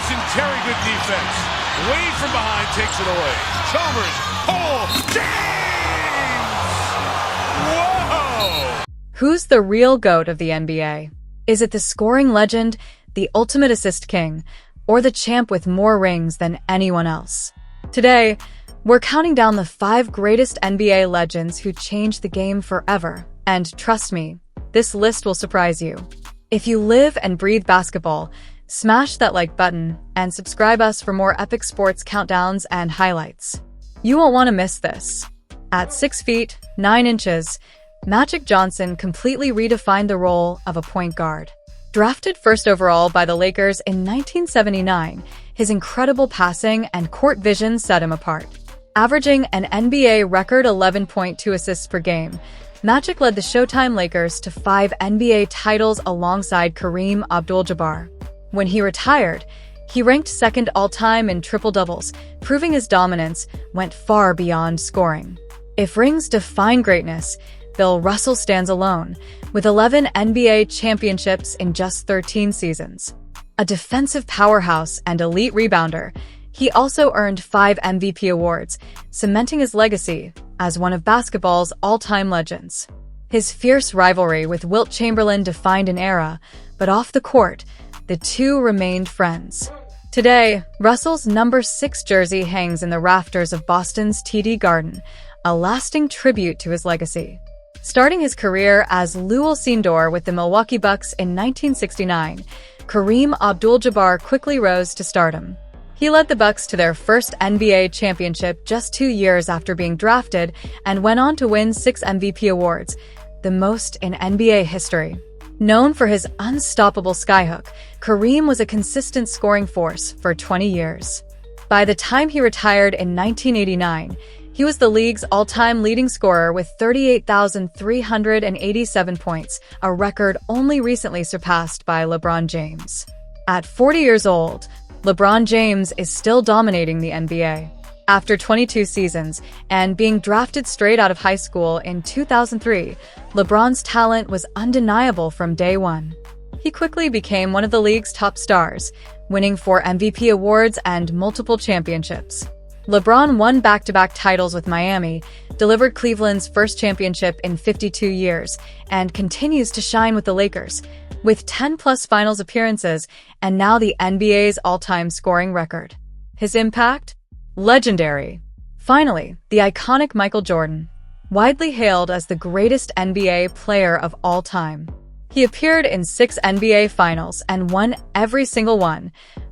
legendary good defense. Wade from behind takes it away. Chalmers. Oh, James! Whoa! Who's the real GOAT of the NBA? Is it the scoring legend, the ultimate assist king, or the champ with more rings than anyone else? Today, we're counting down the 5 greatest NBA legends who changed the game forever. And trust me, this list will surprise you. If you live and breathe basketball, smash that like button and subscribe us for more epic sports countdowns and highlights. You won't want to miss this. At 6 feet, 9 inches, Magic Johnson completely redefined the role of a point guard. Drafted first overall by the Lakers in 1979, his incredible passing and court vision set him apart. Averaging an NBA record 11.2 assists per game, Magic led the Showtime Lakers to 5 NBA titles alongside Kareem Abdul-Jabbar. When he retired, he ranked second all-time in triple-doubles, proving his dominance went far beyond scoring. If rings define greatness, Bill Russell stands alone, with 11 NBA championships in just 13 seasons. A defensive powerhouse and elite rebounder, he also earned 5 MVP awards, cementing his legacy as one of basketball's all-time legends. His fierce rivalry with Wilt Chamberlain defined an era, but off the court, the two remained friends. Today, Russell's number 6 jersey hangs in the rafters of Boston's TD Garden, a lasting tribute to his legacy. Starting his career as Lou Alcindor with the Milwaukee Bucks in 1969, Kareem Abdul-Jabbar quickly rose to stardom. He led the Bucks to their first NBA championship just 2 years after being drafted and went on to win 6 MVP awards, the most in NBA history. Known for his unstoppable skyhook, Kareem was a consistent scoring force for 20 years. By the time he retired in 1989, he was the league's all-time leading scorer with 38,387 points, a record only recently surpassed by LeBron James. At 40 years old, LeBron James is still dominating the NBA. After 22 seasons and being drafted straight out of high school in 2003, LeBron's talent was undeniable from day one. He quickly became one of the league's top stars, winning 4 MVP awards and multiple championships. LeBron won back-to-back titles with Miami, delivered Cleveland's first championship in 52 years, and continues to shine with the Lakers, with 10-plus finals appearances and now the NBA's all-time scoring record. His impact? Legendary. Finally, the iconic Michael Jordan, widely hailed as the greatest NBA player of all time. He appeared in 6 NBA finals and won every single one,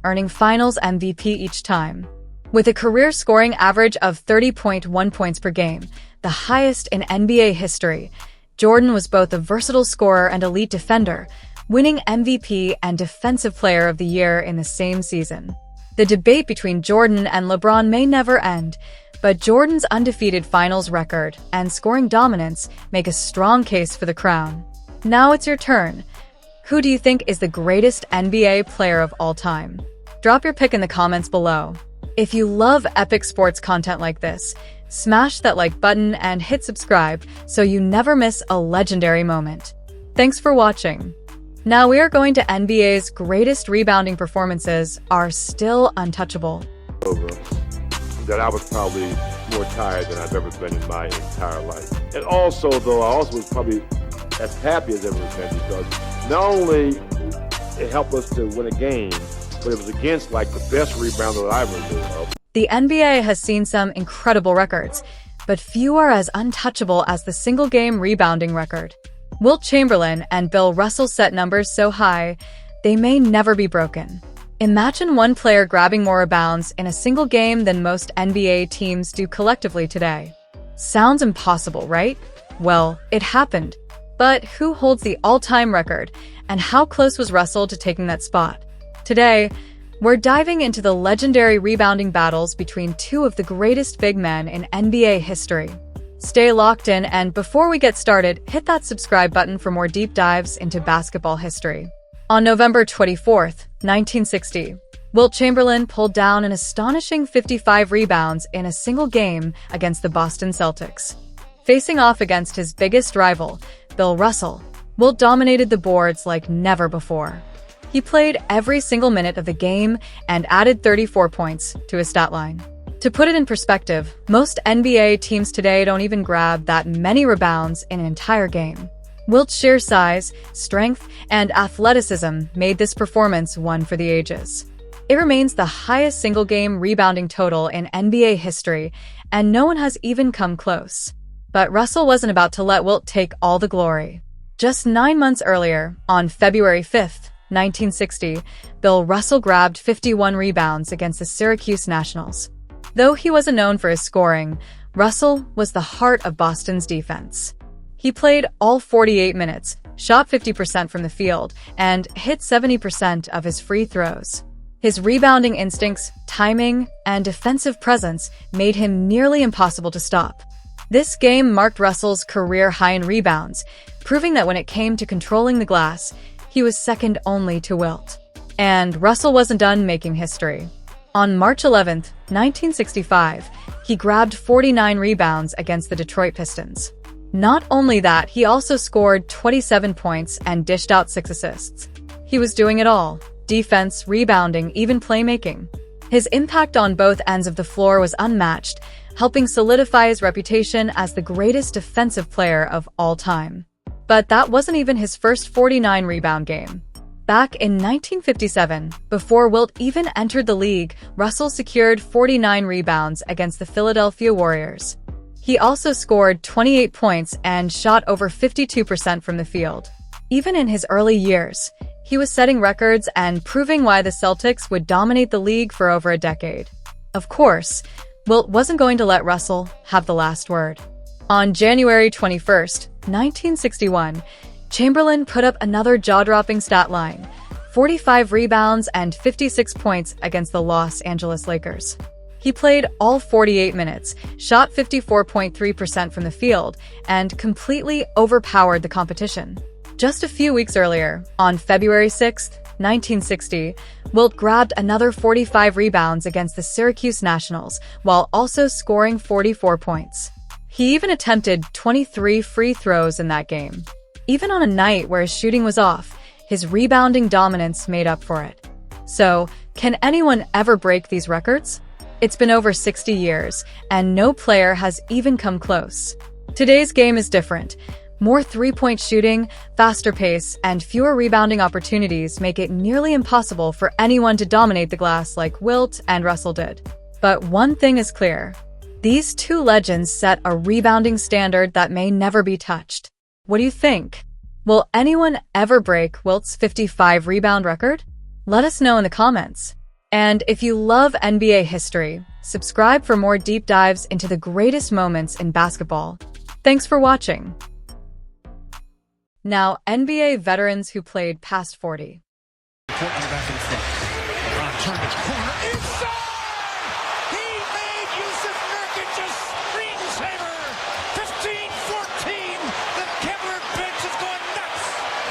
earning Finals MVP each time. With a career scoring average of 30.1 points per game, the highest in NBA history, Jordan was both a versatile scorer and elite defender, winning MVP and Defensive Player of the Year in the same season. The debate between Jordan and LeBron may never end, but Jordan's undefeated finals record and scoring dominance make a strong case for the crown. Now it's your turn. Who do you think is the greatest NBA player of all time? Drop your pick in the comments below. If you love epic sports content like this, smash that like button and hit subscribe so you never miss a legendary moment. Thanks for watching. Now we are going to NBA's greatest rebounding performances are still untouchable. That I was probably more tired than I've ever been in my entire life. And also, though, I also was probably as happy as I've ever been because not only it helped us to win a game, but it was against like the best rebounder that I ever knew of. The NBA has seen some incredible records, but few are as untouchable as the single-game rebounding record. Wilt Chamberlain and Bill Russell set numbers so high, they may never be broken. Imagine one player grabbing more rebounds in a single game than most NBA teams do collectively today. Sounds impossible, right? Well, it happened. But who holds the all-time record, and how close was Russell to taking that spot? Today, we're diving into the legendary rebounding battles between 2 of the greatest big men in NBA history. Stay locked in, and before we get started, hit that subscribe button for more deep dives into basketball history. On November 24, 1960, Wilt Chamberlain pulled down an astonishing 55 rebounds in a single game against the Boston Celtics. Facing off against his biggest rival, Bill Russell, Wilt dominated the boards like never before. He played every single minute of the game and added 34 points to his stat line. To put it in perspective, most NBA teams today don't even grab that many rebounds in an entire game. Wilt's sheer size, strength, and athleticism made this performance one for the ages. It remains the highest single-game rebounding total in NBA history, and no one has even come close. But Russell wasn't about to let Wilt take all the glory. Just 9 months earlier, on February 5th, 1960, Bill Russell grabbed 51 rebounds against the Syracuse Nationals. Though he wasn't known for his scoring, Russell was the heart of Boston's defense. He played all 48 minutes, shot 50% from the field, and hit 70% of his free throws. His rebounding instincts, timing, and defensive presence made him nearly impossible to stop. This game marked Russell's career high in rebounds, proving that when it came to controlling the glass, he was second only to Wilt. And Russell wasn't done making history. On March 11, 1965, he grabbed 49 rebounds against the Detroit Pistons. Not only that, he also scored 27 points and dished out 6 assists. He was doing it all: defense, rebounding, even playmaking. His impact on both ends of the floor was unmatched, helping solidify his reputation as the greatest defensive player of all time. But that wasn't even his first 49-rebound game. Back in 1957, before Wilt even entered the league, Russell secured 49 rebounds against the Philadelphia Warriors. He also scored 28 points and shot over 52% from the field. Even in his early years, he was setting records and proving why the Celtics would dominate the league for over a decade. Of course, Wilt wasn't going to let Russell have the last word. On January 21, 1961, Chamberlain put up another jaw-dropping stat line: 45 rebounds and 56 points against the Los Angeles Lakers. He played all 48 minutes, shot 54.3% from the field, and completely overpowered the competition. Just a few weeks earlier, on February 6, 1960, Wilt grabbed another 45 rebounds against the Syracuse Nationals, while also scoring 44 points. He even attempted 23 free throws in that game. Even on a night where his shooting was off, his rebounding dominance made up for it. So, can anyone ever break these records? It's been over 60 years, and no player has even come close. Today's game is different. More three-point shooting, faster pace, and fewer rebounding opportunities make it nearly impossible for anyone to dominate the glass like Wilt and Russell did. But one thing is clear: these two legends set a rebounding standard that may never be touched. What do you think? Will anyone ever break Wilt's 55 rebound record? Let us know in the comments. And if you love NBA history, subscribe for more deep dives into the greatest moments in basketball. Thanks for watching. Now, NBA veterans who played past 40. Back in front. LeBron turned his corner inside. He made Yusuf Nurkic's screensaver. 15-14. The Kevlar bench is going nuts.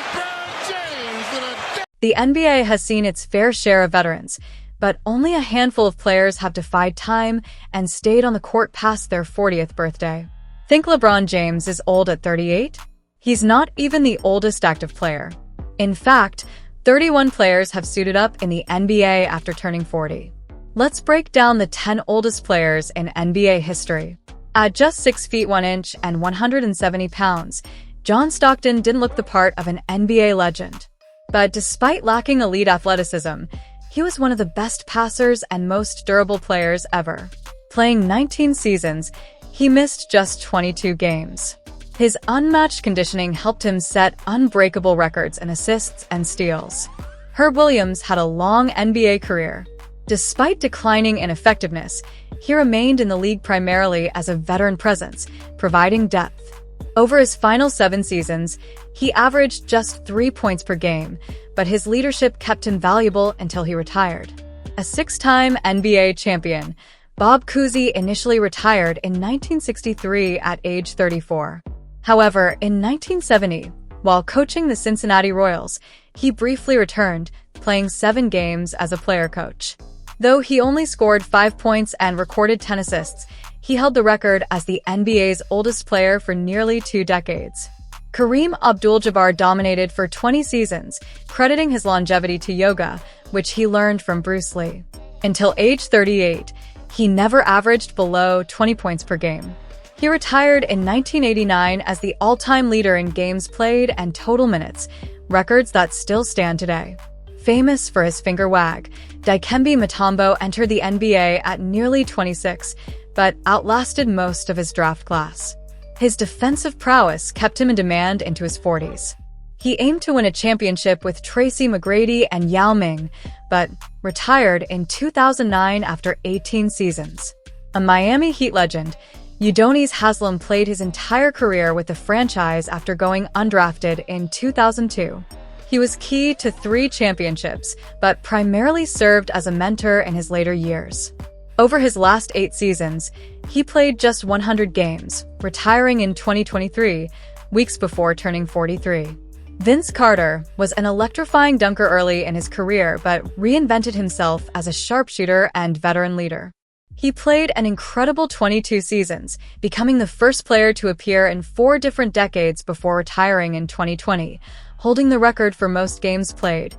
LeBron James with a... The NBA has seen its fair share of veterans, but only a handful of players have defied time and stayed on the court past their 40th birthday. Think LeBron James is old at 38? He's not even the oldest active player. In fact, 31 players have suited up in the NBA after turning 40. Let's break down the 10 oldest players in NBA history. At just 6 feet 1 inch and 170 pounds, John Stockton didn't look the part of an NBA legend. But despite lacking elite athleticism, he was one of the best passers and most durable players ever. Playing 19 seasons, he missed just 22 games. His unmatched conditioning helped him set unbreakable records in assists and steals. Herb Williams had a long NBA career. Despite declining in effectiveness, he remained in the league primarily as a veteran presence, providing depth. Over his final 7 seasons, he averaged just 3 points per game, but his leadership kept him valuable until he retired. A 6-time NBA champion, Bob Cousy initially retired in 1963 at age 34. However, in 1970, while coaching the Cincinnati Royals, he briefly returned, playing 7 games as a player coach. Though he only scored 5 points and recorded 10 assists, he held the record as the NBA's oldest player for nearly 2 decades. Kareem Abdul-Jabbar dominated for 20 seasons, crediting his longevity to yoga, which he learned from Bruce Lee. Until age 38, he never averaged below 20 points per game. He retired in 1989 as the all-time leader in games played and total minutes, records that still stand today. Famous for his finger wag, Dikembe Mutombo entered the NBA at nearly 26, but outlasted most of his draft class. His defensive prowess kept him in demand into his 40s. He aimed to win a championship with Tracy McGrady and Yao Ming, but retired in 2009 after 18 seasons. A Miami Heat legend, Udonis Haslem played his entire career with the franchise after going undrafted in 2002. He was key to 3 championships, but primarily served as a mentor in his later years. Over his last 8 seasons, he played just 100 games, retiring in 2023, weeks before turning 43. Vince Carter was an electrifying dunker early in his career but reinvented himself as a sharpshooter and veteran leader. He played an incredible 22 seasons, becoming the first player to appear in 4 different decades before retiring in 2020, holding the record for most games played,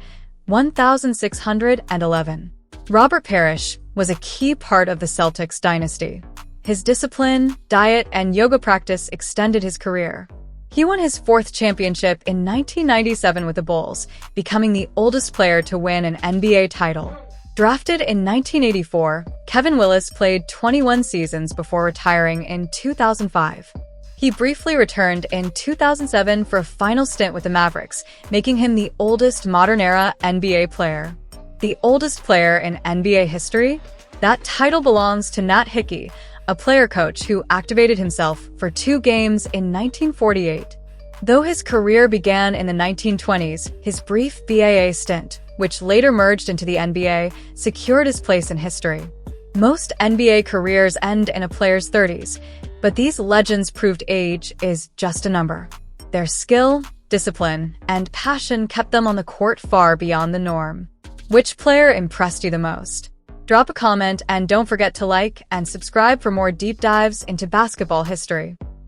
1,611. Robert Parrish was a key part of the Celtics dynasty. His discipline, diet, and yoga practice extended his career. He won his 4th championship in 1997 with the Bulls, becoming the oldest player to win an NBA title. Drafted in 1984, Kevin Willis played 21 seasons before retiring in 2005. He briefly returned in 2007 for a final stint with the Mavericks, making him the oldest modern-era NBA player. The oldest player in NBA history? That title belongs to Nat Hickey, a player coach who activated himself for 2 games in 1948. Though his career began in the 1920s, his brief BAA stint, which later merged into the NBA, secured his place in history. Most NBA careers end in a player's 30s, but these legends proved age is just a number. Their skill, discipline, and passion kept them on the court far beyond the norm. Which player impressed you the most? Drop a comment and don't forget to like and subscribe for more deep dives into basketball history.